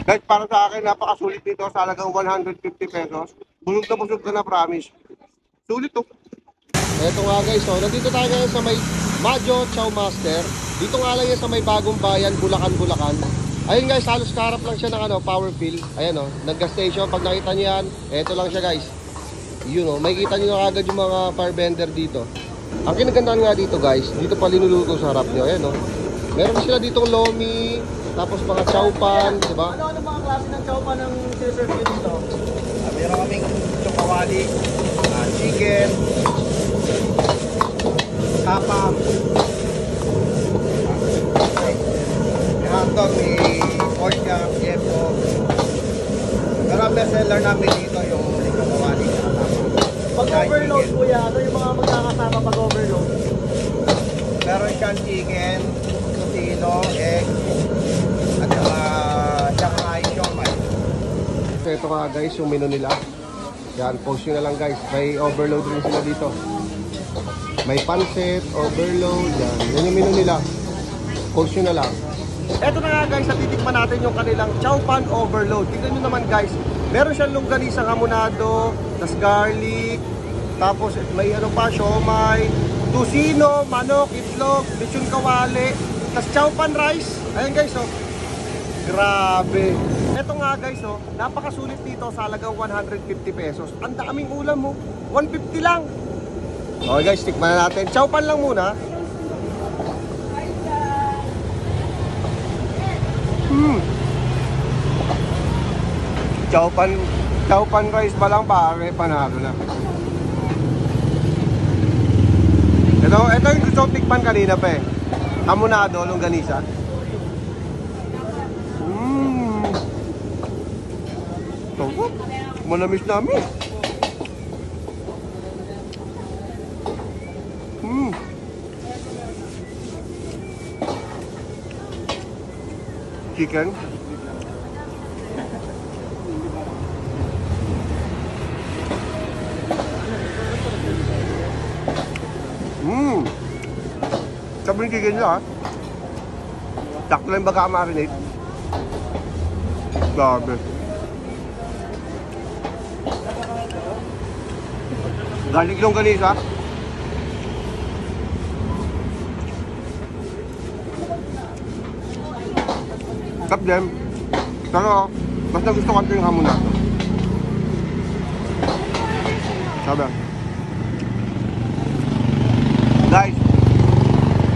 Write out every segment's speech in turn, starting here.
Guys, para sa akin, napakasulit nito sa halagang 150 pesos. Busog na busog ka na, promise. Sulit to. Eto nga guys, so, nandito tayo ngayon sa may Madjo Chow Master. Dito nga lang yan sa may bagong bayan, Bulacan, Bulacan. Ayun guys, halos karap lang siya ng power fill. Ayan o, nag-gas station. Pag nakita niyo yan, eto lang siya guys. Yun o, may kita nyo na agad yung mga fire bender dito. Ang kinagandaan nga dito guys, dito pa linuluto sa harap nyo. Ayan o, meron sila ditong lomi, tapos mga chowpan, diba? Ano mga klase ng chowpan ang sinaserve nyo dito? Meron kaming chokawali, chicken, tapang, may hotdog, may pork chop, yepo. Pero ang best seller namin dito yung chokawali at tapang. Pag overload kuya, ano yung mga magkakasama pag overload? Meron siyang chicken, tocino, egg, at saka Shanghai siomai. So ito nga guys, yung menu nila. Yan, post nyo na lang guys. May overload rin sila dito. May pancit, overload, yan. Yan yung menu nila. Post nyo na lang. Ito na nga guys, natitikman natin yung kanilang chowpan overload. Tignan nyo naman guys, meron siyang longganisang hamonado, tas garlic, tapos may ano pa, siomay, tocino, manok, itlog, lechon kawali, tas chowpan rice. Ayan guys, oh. Grabe. Ito nga guys, oh, napakasulit dito sa halagang 150 pesos. Ang daming ulam mo, 150 lang. Okay guys, tikman na natin. Chowpan lang muna. Chowpan rice pa lang pare, panalo na. Ito yung gusto kong tikman kanina pa eh. Hamonado, longganisa. Ito, manamis namin. Chicken. Sabi yung chicken nila ha. Sakto lang baga marinate. Grabe. Garlic longganisa. Sarap din. Pero basta gusto ko ito yung hamonado. Sabi.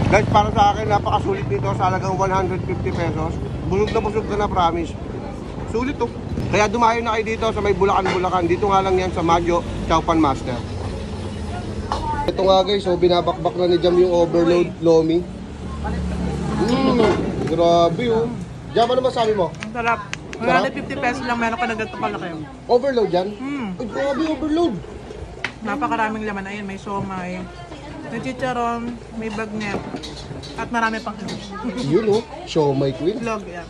Guys, para sa akin, napakasulit nito sa halagang 150 pesos. Busog na busog ka na, promise. Sulit to. Kaya dumayo na kayo dito sa may Bulacan, Bulacan. Dito nga lang yan sa Madjo Chowpan Master. Ito nga guys, so binabakbak na ni Jam yung overload lomi. Grabe oh. Jam, ano masabi mo? Ang sarap. 150 pesos lang meron ka na ganito kalaki. Overload yan? Ay, grabe overload. Napakaraming laman. Ayun, may siomay, may chicharon, may bagnet, at marami pang Yun oh, siomay queen. vlog yan.